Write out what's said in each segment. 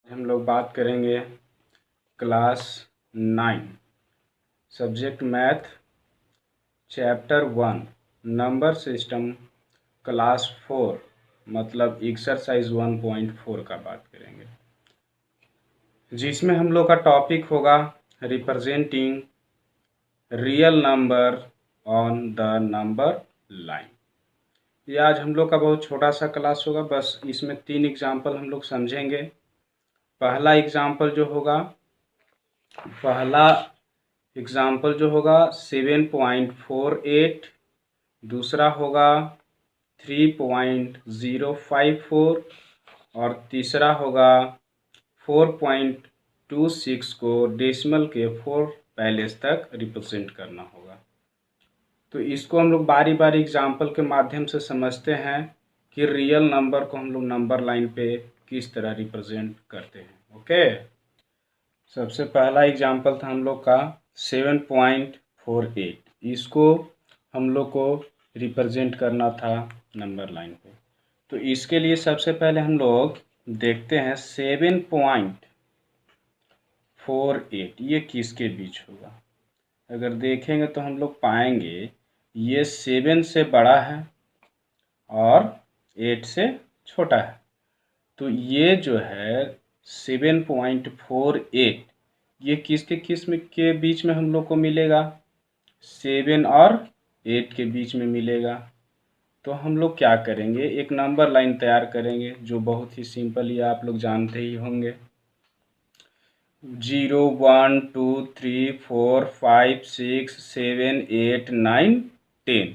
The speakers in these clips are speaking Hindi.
हम लोग बात करेंगे class 9 subject math chapter 1 number system class 4 मतलब एक्सरसाइज 1.4 का बात करेंगे, जिसमें हम लोग का टॉपिक होगा representing real number on the number line. ये आज हम लोग का बहुत छोटा सा क्लास होगा, बस इसमें 3 एग्जाम्पल हम लोग समझेंगे। पहला एग्जाम्पल जो होगा 7.48, दूसरा होगा 3.054 और तीसरा होगा 4.26 को डेसिमल के 4 पैलेस तक रिप्रेजेंट करना होगा। तो इसको हम लोग बारी बारी एग्जाम्पल के माध्यम से समझते हैं कि रियल नंबर को हम लोग नंबर लाइन पे किस तरह रिप्रेजेंट करते हैं। ओके, सबसे पहला एग्जाम्पल था हम लोग का 7.48। इसको हम लोग को रिप्रेजेंट करना था नंबर लाइन पे। तो इसके लिए सबसे पहले हम लोग देखते हैं 7.48 ये किसके बीच होगा। अगर देखेंगे तो हम लोग पाएंगे ये 7 से बड़ा है और 8 से छोटा है। तो ये जो है 7.48 ये किसके किस्म के बीच में हम लोग को मिलेगा, 7 और 8 के बीच में मिलेगा। तो हम लोग क्या करेंगे, एक नंबर लाइन तैयार करेंगे जो बहुत ही सिंपल, ये आप लोग जानते ही होंगे। 0 1 2 3 4 5 6 7 8 9 10।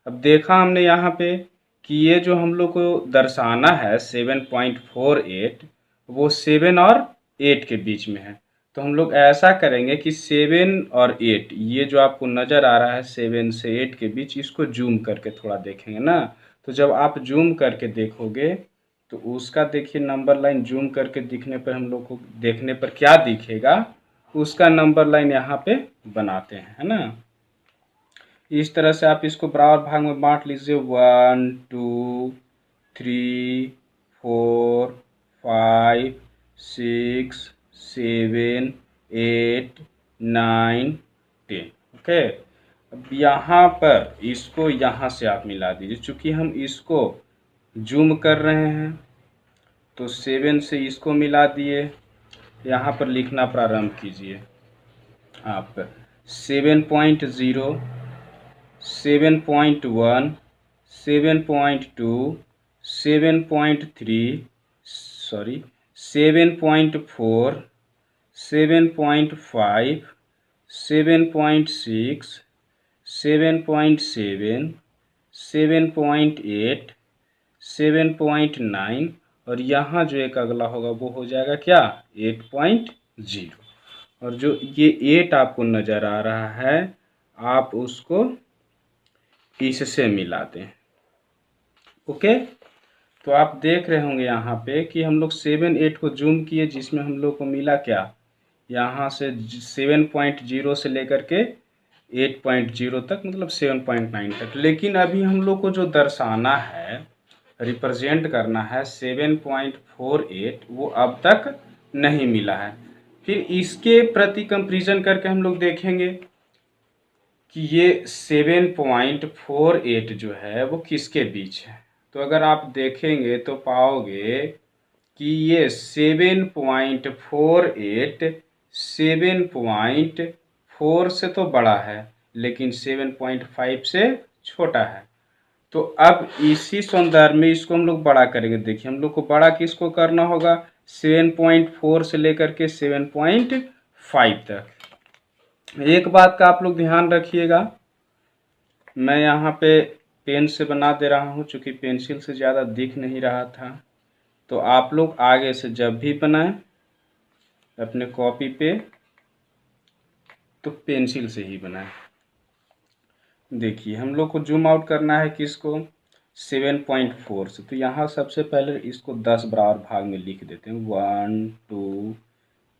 अब देखा हमने यहाँ पे कि ये जो हम लोग को दर्शाना है 7.48 वो 7 और 8 के बीच में है। तो हम लोग ऐसा करेंगे कि 7 और 8 ये जो आपको नज़र आ रहा है 7 से 8 के बीच, इसको जूम करके थोड़ा देखेंगे ना। तो जब आप जूम करके देखोगे तो उसका देखिए नंबर लाइन जूम करके दिखने पर हम लोग को देखने पर क्या दिखेगा, उसका नंबर लाइन यहाँ पे बनाते हैं, है ना। इस तरह से आप इसको बराबर भाग में बांट लीजिए, 1 2 3 4 5 6 7 8 9 10। ओके, अब यहाँ पर इसको यहाँ से आप मिला दीजिए, चूंकि हम इसको जूम कर रहे हैं तो 7 से इसको मिला दिए। यहाँ पर लिखना प्रारंभ कीजिए आप 7.0 7.1 7.2 7.3 सॉरी 7.4 7.5 7.6 7.7 7.8 7.9 और यहाँ जो एक अगला होगा वो हो जाएगा क्या, 8.0। और जो ये 8 आपको नज़र आ रहा है आप उसको इससे मिला दें। ओके, तो आप देख रहे होंगे यहाँ पे कि हम लोग 7 8 को जूम किए, जिसमें हम लोग को मिला क्या, यहाँ से 7.0 से लेकर के 8.0 तक, मतलब 7.9 तक। लेकिन अभी हम लोग को जो दर्शाना है, रिप्रेजेंट करना है 7.48, वो अब तक नहीं मिला है। फिर इसके प्रति कंपैरिजन करके हम लोग देखेंगे कि ये 7.48 जो है वो किसके बीच है। तो अगर आप देखेंगे तो पाओगे कि ये 7.48 7.4 से तो बड़ा है लेकिन 7.5 से छोटा है। तो अब इसी संदर्भ में इसको हम लोग बड़ा करेंगे। देखिए हम लोग को बड़ा किसको करना होगा, 7.4 से लेकर के 7.5 तक। एक बात का आप लोग ध्यान रखिएगा, मैं यहाँ पे पेन से बना दे रहा हूँ क्योंकि पेंसिल से ज़्यादा दिख नहीं रहा था। तो आप लोग आगे से जब भी बनाएं अपने कॉपी पे तो पेंसिल से ही बनाएं। देखिए हम लोग को जूम आउट करना है किसको, 7.4 से। तो यहाँ सबसे पहले इसको 10 बराबर भाग में लिख देते हैं, 1 2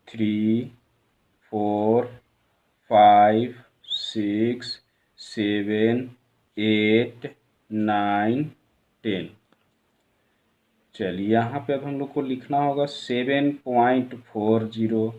3 4 5 6 7 8 9 10। चलिए यहाँ पे अब हम लोग को लिखना होगा 7.40,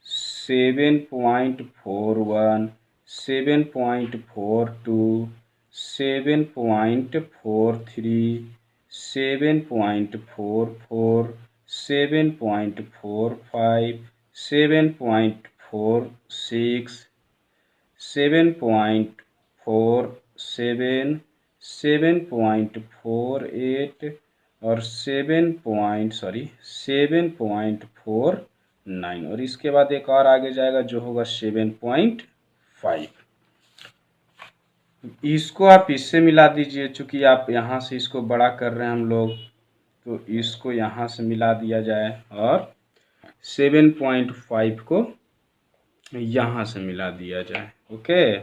7.41, 7.42, 7.43, 7.44, 7.45, 7.46, 7.47, 7.48 और 7.49 और इसके बाद एक और आगे जाएगा जो होगा 7.5। इसको आप इससे मिला दीजिए, चूंकि आप यहाँ से इसको बड़ा कर रहे हैं हम लोग, तो इसको यहाँ से मिला दिया जाए और 7.5 को यहाँ से मिला दिया जाए। ओके,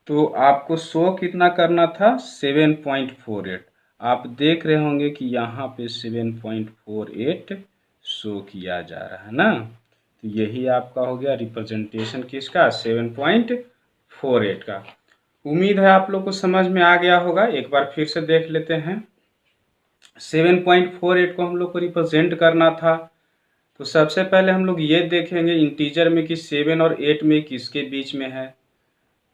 तो आपको शो कितना करना था? 7.48। आप देख रहे होंगे कि यहाँ पे 7.48 शो किया जा रहा है ना, तो यही आपका हो गया रिप्रेजेंटेशन किसका? 7.48 का। उम्मीद है आप लोग को समझ में आ गया होगा। एक बार फिर से देख लेते हैं। 7.48 को हम लोग को रिप्रेजेंट करना था, तो सबसे पहले हम लोग ये देखेंगे इंटीजर में कि 7 और 8 में किसके बीच में है।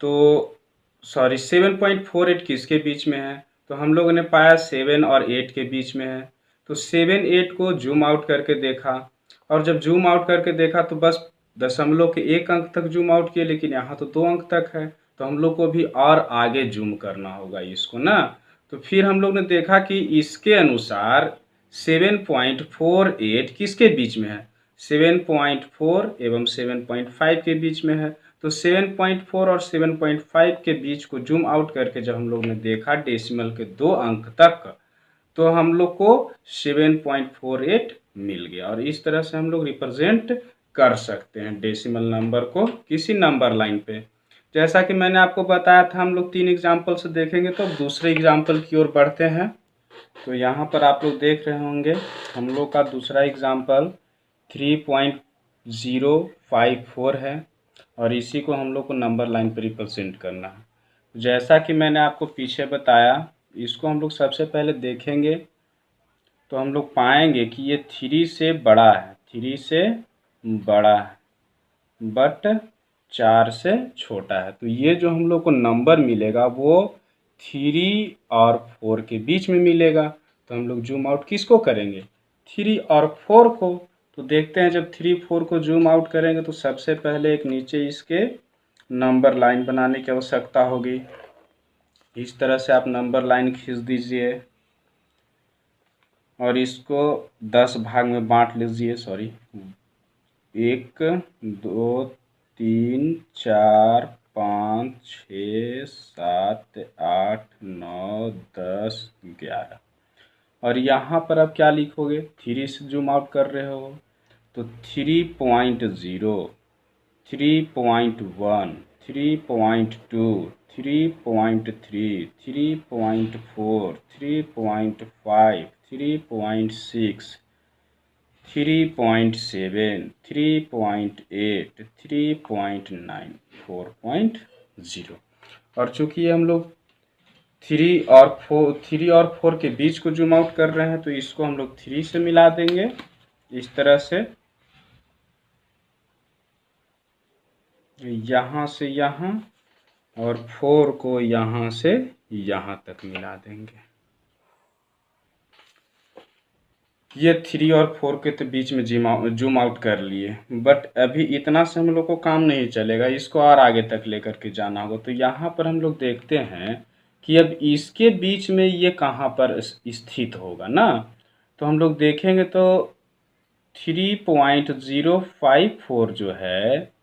तो 7.48 किसके बीच में है? तो हम लोगों ने पाया 7 और 8 के बीच में है। तो 7 8 को जूम आउट करके देखा, और जब जूम आउट करके देखा तो बस दशमलव के 1 अंक तक जूम आउट किए, लेकिन यहाँ तो 2 अंक तक है, तो हम लोग को भी और आगे जूम करना होगा इसको ना। तो फिर हम लोग ने देखा कि इसके अनुसार 7.48 किसके बीच में है? 7.4 एवं 7.5 के बीच में है। तो 7.4 और 7.5 के बीच को जूम आउट करके जब हम लोग ने देखा डेसिमल के 2 अंक तक, तो हम लोग को 7.48 मिल गया। और इस तरह से हम लोग रिप्रेजेंट कर सकते हैं डेसिमल नंबर को किसी नंबर लाइन पे। जैसा कि मैंने आपको बताया था, हम लोग 3 एग्जाम्पल से देखेंगे, तो अब दूसरे एग्जाम्पल की ओर बढ़ते हैं। तो यहाँ पर आप लोग देख रहे होंगे हम लोग का दूसरा एग्जाम्पल 3.054 है, और इसी को हम लोग को नंबर लाइन पर रिप्रेजेंट करना है। जैसा कि मैंने आपको पीछे बताया, इसको हम लोग सबसे पहले देखेंगे तो हम लोग पाएंगे कि ये 3 से बड़ा है, 3 से बड़ा है, बट 4 से छोटा है। तो ये जो हम लोग को नंबर मिलेगा वो 3 और 4 के बीच में मिलेगा। तो हम लोग जूम आउट किसको करेंगे? 3 और 4 को। तो देखते हैं, जब 3 4 को जूम आउट करेंगे तो सबसे पहले एक नीचे इसके नंबर लाइन बनाने की आवश्यकता होगी। इस तरह से आप नंबर लाइन खींच दीजिए और इसको 10 भाग में बांट लीजिए। 1 2 3 4 5 6 7 8 9 10 11। और यहाँ पर आप क्या लिखोगे? 3 से जूम आउट कर रहे हो तो 3.0, 3.1, 3.2, 3.3, 3.4, 3.5, 3.6, 3.7, 3.8, 3.9, 4.0। और चूंकि ये हम लोग 3 और 4 के बीच को जूम आउट कर रहे हैं, तो इसको हम लोग 3 से मिला देंगे इस तरह से, यहाँ से यहाँ, और 4 को यहाँ से यहाँ तक मिला देंगे। ये 3 और 4 के तो बीच में जूम आउट कर लिए, बट अभी इतना से हम लोग को काम नहीं चलेगा, इसको और आगे तक लेकर के जाना होगा। तो यहाँ पर हम लोग देखते हैं कि अब इसके बीच में ये कहाँ पर स्थित होगा ना। तो हम लोग देखेंगे तो 3.054 जो है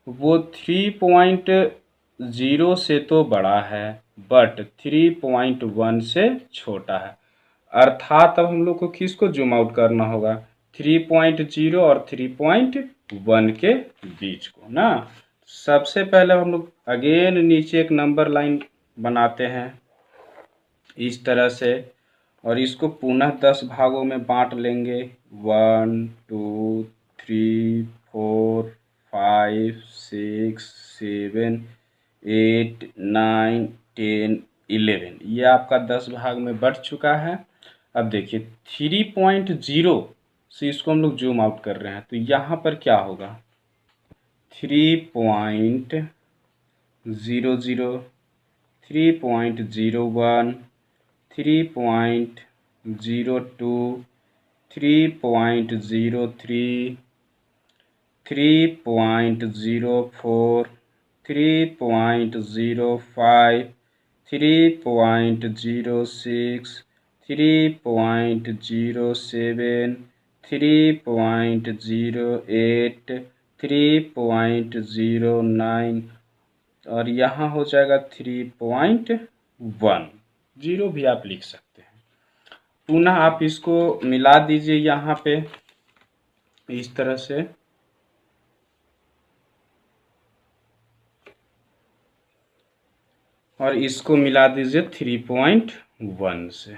वो 3.0 से तो बड़ा है, बट 3.1 से छोटा है। अर्थात अब हम लोग को किसको जूम आउट करना होगा? 3.0 और 3.1 के बीच को ना। सबसे पहले हम लोग अगेन नीचे एक नंबर लाइन बनाते हैं इस तरह से, और इसको पुनः 10 भागों में बांट लेंगे। 1 2 3 4 5 6 7 8 9 10 11, ये आपका 10 भाग में बढ़ चुका है। अब देखिए 3.0 से इसको हम लोग जूम आउट कर रहे हैं, तो यहाँ पर क्या होगा 3.00, 3.01, 3.02, 3.03, 3.04, 3.05, 3.06, 3.07, 3.08, 3.09 और यहाँ हो जाएगा 3.1। जीरो भी आप लिख सकते हैं। पुनः आप इसको मिला दीजिए यहाँ पे इस तरह से, और इसको मिला दीजिए 3.1 से।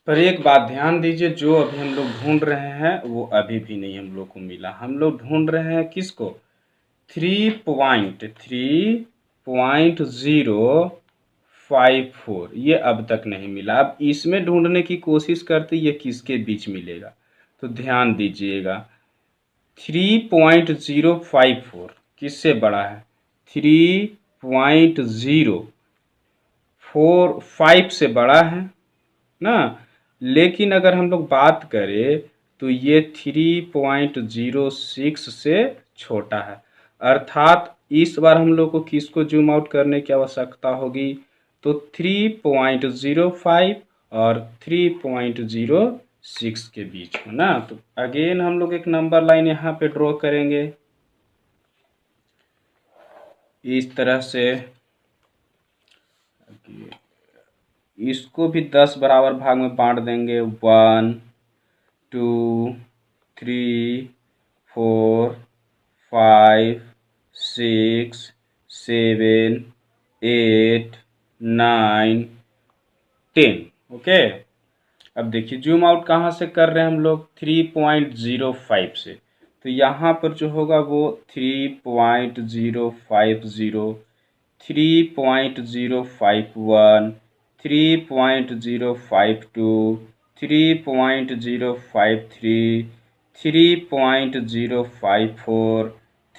पर एक बात ध्यान दीजिए, जो अभी हम लोग ढूंढ रहे हैं वो अभी भी नहीं हम लोग को मिला। हम लोग ढूंढ रहे हैं किसको 3.054, ये अब तक नहीं मिला। अब इसमें ढूंढने की कोशिश करते ये किसके बीच मिलेगा, तो ध्यान दीजिएगा 3.054 किससे बड़ा है 3.045 से बड़ा है ना। लेकिन अगर हम लोग बात करें तो ये 3.06 से छोटा है। अर्थात इस बार हम लोग को किसको जूम आउट करने की आवश्यकता होगी, तो 3.05 और 3.06 के बीच में ना। तो अगेन हम लोग एक नंबर लाइन यहाँ पे ड्रॉ करेंगे इस तरह से। इसको भी 10 बराबर भाग में बांट देंगे, 1 2 3 4 5 6 7 8 9 10। ओके, अब देखिए जूम आउट कहाँ से कर रहे हैं हम लोग 3.05 से, तो यहाँ पर जो होगा वो 3.050, 3.051, 3.052, 3.053, 3.054,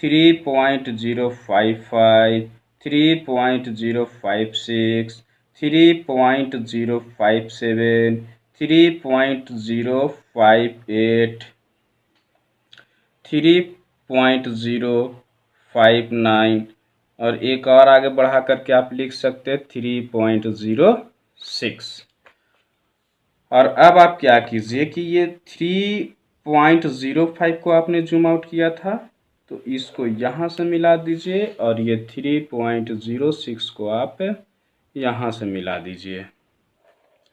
3.055, 3.056, 3.057, 3.058, 3.059 और एक और आगे बढ़ा करके आप लिख सकते हैं 3.06। और अब आप क्या कीजिए कि ये 3.05 को आपने जूम आउट किया था, तो इसको यहाँ से मिला दीजिए और ये 3.06 को आप यहाँ से मिला दीजिए, है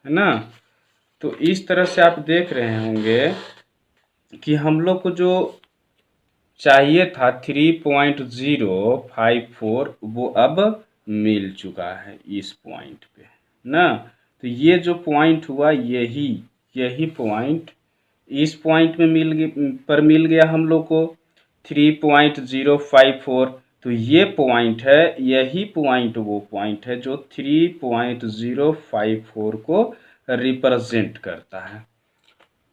ना। तो इस तरह से आप देख रहे होंगे कि हम लोग को जो चाहिए था 3.054 वो अब मिल चुका है इस पॉइंट पे ना। तो ये जो पॉइंट हुआ यही पॉइंट इस पॉइंट में मिल गया हम लोग को 3.054। तो ये पॉइंट है, यही पॉइंट वो पॉइंट है जो 3.054 को रिप्रेजेंट करता है।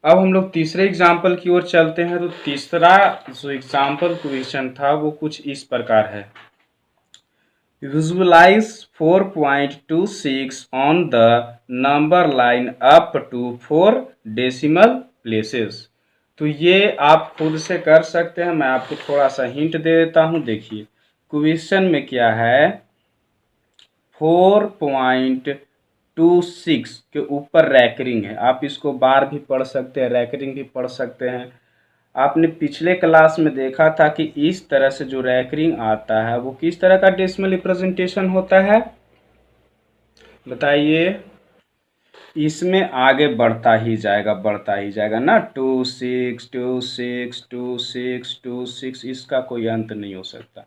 अब हम लोग तीसरे एग्जाम्पल की ओर चलते हैं। तो तीसरा जो एग्जाम्पल क्वेश्चन था वो कुछ इस प्रकार है, visualize 4.26 on the number line up to 4 decimal places. तो ये आप खुद से कर सकते हैं, मैं आपको थोड़ा सा हिंट दे देता हूँ। देखिए क्वेश्चन में क्या है 4.26 के ऊपर रैकरिंग है। आप इसको बार भी पढ़ सकते हैं, रैकरिंग भी पढ़ सकते हैं। आपने पिछले क्लास में देखा था कि इस तरह से जो रैकरिंग आता है वो किस तरह का डेसिमल रिप्रेजेंटेशन होता है, बताइए। इसमें आगे बढ़ता ही जाएगा ना, 2626262626, इसका कोई अंत नहीं हो सकता।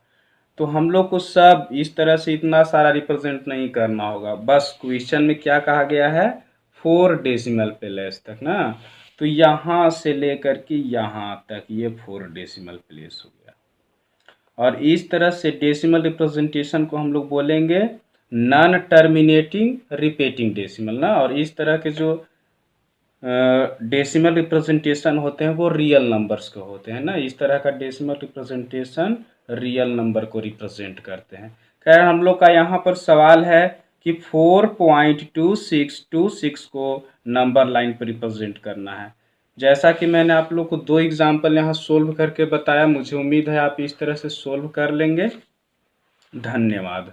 तो हम लोग को सब इस तरह से इतना सारा रिप्रेजेंट नहीं करना होगा। बस क्वेश्चन में क्या कहा गया है 4 डेसिमल प्लेस तक ना। तो यहाँ से लेकर के यहाँ तक ये 4 डेसिमल प्लेस हो गया। और इस तरह से डेसिमल रिप्रेजेंटेशन को हम लोग बोलेंगे नॉन टर्मिनेटिंग रिपीटिंग डेसिमल ना। और इस तरह के जो डेसिमल रिप्रेजेंटेशन होते हैं वो रियल नंबर्स के होते हैं ना। इस तरह का डेसिमल रिप्रेजेंटेशन रियल नंबर को रिप्रेजेंट करते हैं। खैर हम लोग का यहाँ पर सवाल है कि 4.2626 को नंबर लाइन पर रिप्रेजेंट करना है। जैसा कि मैंने आप लोग को 2 एग्जाम्पल यहाँ सोल्व करके बताया, मुझे उम्मीद है आप इस तरह से सोल्व कर लेंगे। धन्यवाद।